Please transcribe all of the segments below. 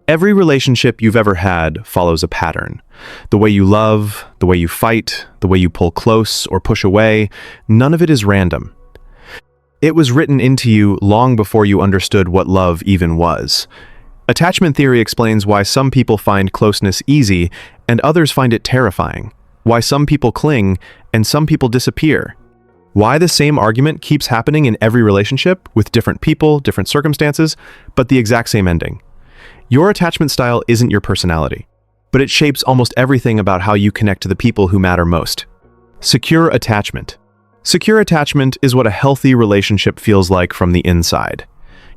Every relationship you've ever had follows a pattern. The way you love, the way you fight, the way you pull close or push away, none of it is random. It was written into you long before you understood what love even was. Attachment theory explains why some people find closeness easy and others find it terrifying, why some people cling and some people disappear, why the same argument keeps happening in every relationship with different people, different circumstances, but the exact same ending. Your attachment style isn't your personality, but it shapes almost everything about how you connect to the people who matter most. Secure attachment. Secure attachment is what a healthy relationship feels like from the inside.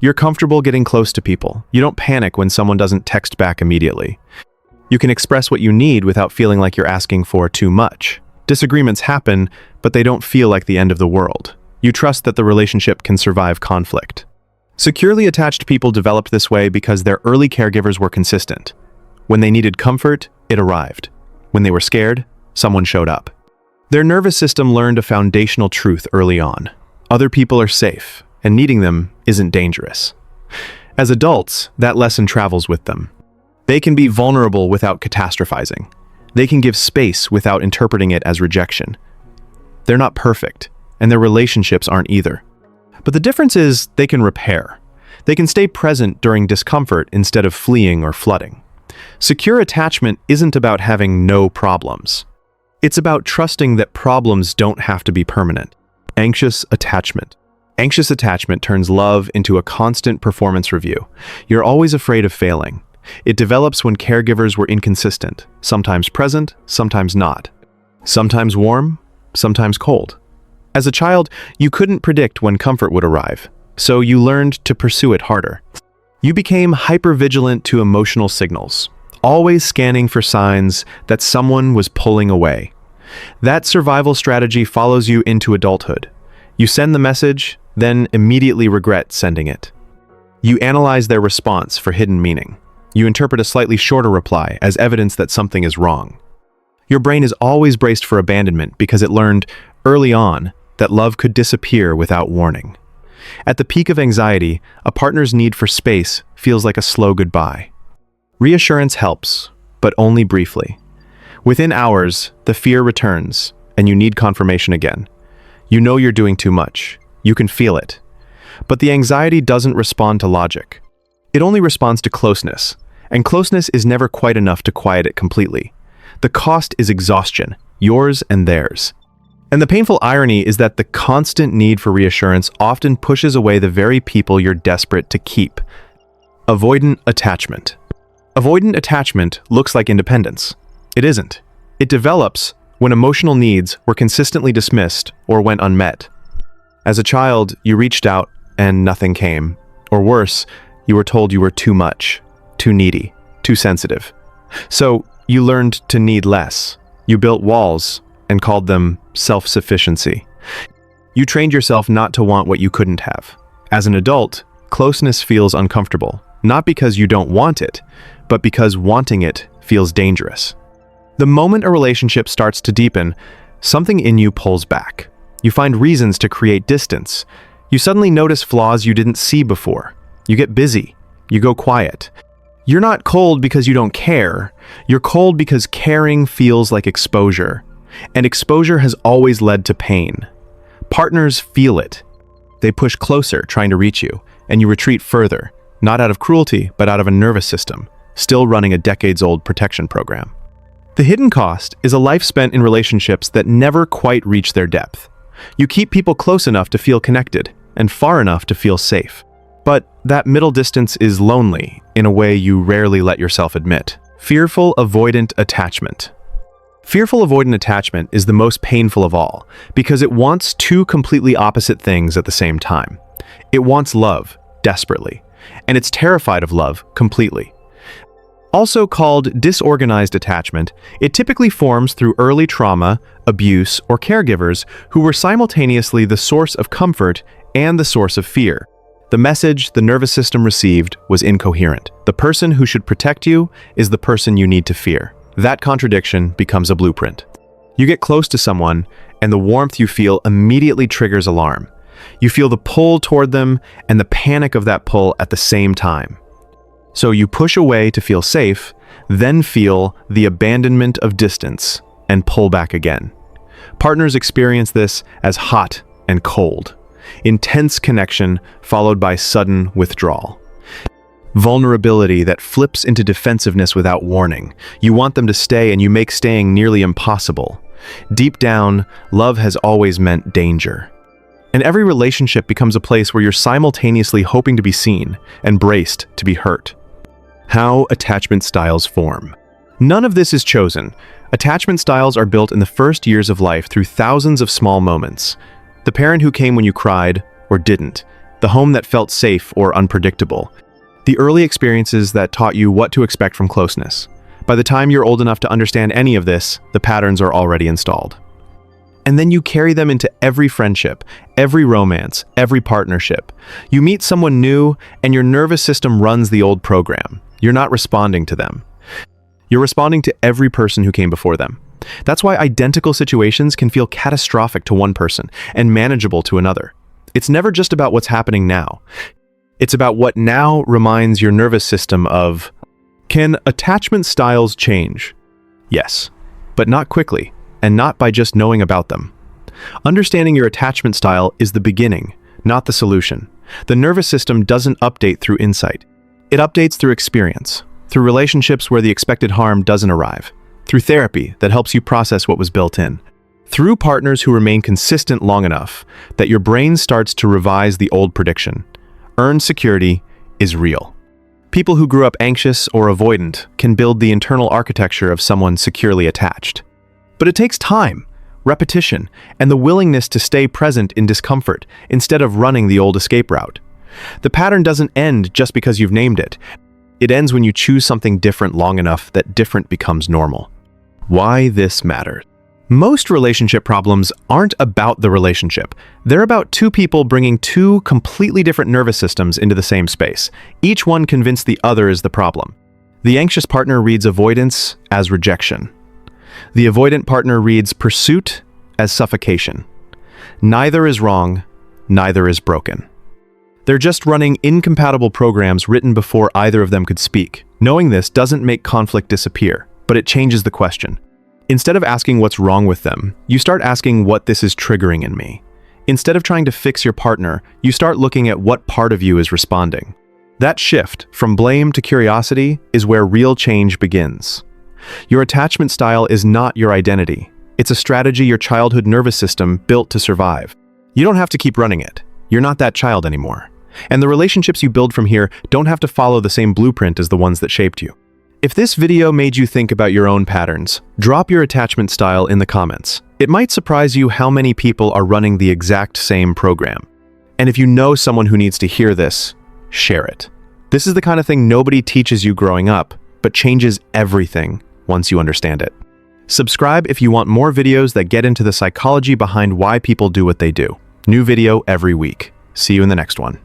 You're comfortable getting close to people. You don't panic when someone doesn't text back immediately. You can express what you need without feeling like you're asking for too much. Disagreements happen, but they don't feel like the end of the world. You trust that the relationship can survive conflict. Securely attached people developed this way because their early caregivers were consistent. When they needed comfort, it arrived. When they were scared, someone showed up. Their nervous system learned a foundational truth early on. Other people are safe, and needing them isn't dangerous. As adults, that lesson travels with them. They can be vulnerable without catastrophizing. They can give space without interpreting it as rejection. They're not perfect, and their relationships aren't either. But the difference is they can repair. They can stay present during discomfort instead of fleeing or flooding. Secure attachment isn't about having no problems. It's about trusting that problems don't have to be permanent. Anxious attachment. Anxious attachment turns love into a constant performance review. You're always afraid of failing. It develops when caregivers were inconsistent, sometimes present, sometimes not. Sometimes warm, sometimes cold. As a child, you couldn't predict when comfort would arrive, so you learned to pursue it harder. You became hypervigilant to emotional signals, always scanning for signs that someone was pulling away. That survival strategy follows you into adulthood. You send the message, then immediately regret sending it. You analyze their response for hidden meaning. You interpret a slightly shorter reply as evidence that something is wrong. Your brain is always braced for abandonment because it learned early on that love could disappear without warning. At the peak of anxiety, a partner's need for space feels like a slow goodbye. Reassurance helps, but only briefly. Within hours, the fear returns, and you need confirmation again. You know you're doing too much. You can feel it. But the anxiety doesn't respond to logic. It only responds to closeness, and closeness is never quite enough to quiet it completely. The cost is exhaustion, yours and theirs. And the painful irony is that the constant need for reassurance often pushes away the very people you're desperate to keep. Avoidant attachment. Avoidant attachment looks like independence. It isn't. It develops when emotional needs were consistently dismissed or went unmet. As a child, you reached out and nothing came. Or worse, you were told you were too much, too needy, too sensitive. So you learned to need less. You built walls and called them self-sufficiency. You trained yourself not to want what you couldn't have. As an adult, closeness feels uncomfortable, not because you don't want it, but because wanting it feels dangerous. The moment a relationship starts to deepen, something in you pulls back. You find reasons to create distance. You suddenly notice flaws you didn't see before. You get busy. You go quiet. You're not cold because you don't care. You're cold because caring feels like exposure. And exposure has always led to pain. Partners feel it. They push closer, trying to reach you, and you retreat further, not out of cruelty, but out of a nervous system, still running a decades-old protection program. The hidden cost is a life spent in relationships that never quite reach their depth. You keep people close enough to feel connected, and far enough to feel safe. But that middle distance is lonely, in a way you rarely let yourself admit. Fearful avoidant attachment. Fearful avoidant attachment is the most painful of all, because it wants two completely opposite things at the same time. It wants love, desperately, and it's terrified of love, completely. Also called disorganized attachment, it typically forms through early trauma, abuse, or caregivers who were simultaneously the source of comfort and the source of fear. The message the nervous system received was incoherent. The person who should protect you is the person you need to fear. That contradiction becomes a blueprint. You get close to someone, and the warmth you feel immediately triggers alarm. You feel the pull toward them and the panic of that pull at the same time. So you push away to feel safe, then feel the abandonment of distance and pull back again. Partners experience this as hot and cold, intense connection followed by sudden withdrawal. Vulnerability that flips into defensiveness without warning. You want them to stay and you make staying nearly impossible. Deep down, love has always meant danger. And every relationship becomes a place where you're simultaneously hoping to be seen and braced to be hurt. How attachment styles form. None of this is chosen. Attachment styles are built in the first years of life through thousands of small moments. The parent who came when you cried or didn't. The home that felt safe or unpredictable. The early experiences that taught you what to expect from closeness. By the time you're old enough to understand any of this, the patterns are already installed. And then you carry them into every friendship, every romance, every partnership. You meet someone new, and your nervous system runs the old program. You're not responding to them. You're responding to every person who came before them. That's why identical situations can feel catastrophic to one person and manageable to another. It's never just about what's happening now. It's about what now reminds your nervous system of, can attachment styles change? Yes, but not quickly, and not by just knowing about them. Understanding your attachment style is the beginning, not the solution. The nervous system doesn't update through insight. It updates through experience, through relationships where the expected harm doesn't arrive, through therapy that helps you process what was built in, through partners who remain consistent long enough that your brain starts to revise the old prediction. Earned security is real. People who grew up anxious or avoidant can build the internal architecture of someone securely attached. But it takes time, repetition, and the willingness to stay present in discomfort instead of running the old escape route. The pattern doesn't end just because you've named it. It ends when you choose something different long enough that different becomes normal. Why this matters. Most relationship problems aren't about the relationship. They're about two people bringing two completely different nervous systems into the same space, each one convinced the other is the problem. The anxious partner reads avoidance as rejection. The avoidant partner reads pursuit as suffocation. Neither is wrong, neither is broken. They're just running incompatible programs written before either of them could speak. Knowing this doesn't make conflict disappear, but it changes the question. Instead of asking what's wrong with them, you start asking what this is triggering in me. Instead of trying to fix your partner, you start looking at what part of you is responding. That shift from blame to curiosity is where real change begins. Your attachment style is not your identity. It's a strategy your childhood nervous system built to survive. You don't have to keep running it. You're not that child anymore. And the relationships you build from here don't have to follow the same blueprint as the ones that shaped you. If this video made you think about your own patterns, drop your attachment style in the comments. It might surprise you how many people are running the exact same program. And if you know someone who needs to hear this, share it. This is the kind of thing nobody teaches you growing up, but changes everything once you understand it. Subscribe if you want more videos that get into the psychology behind why people do what they do. New video every week. See you in the next one.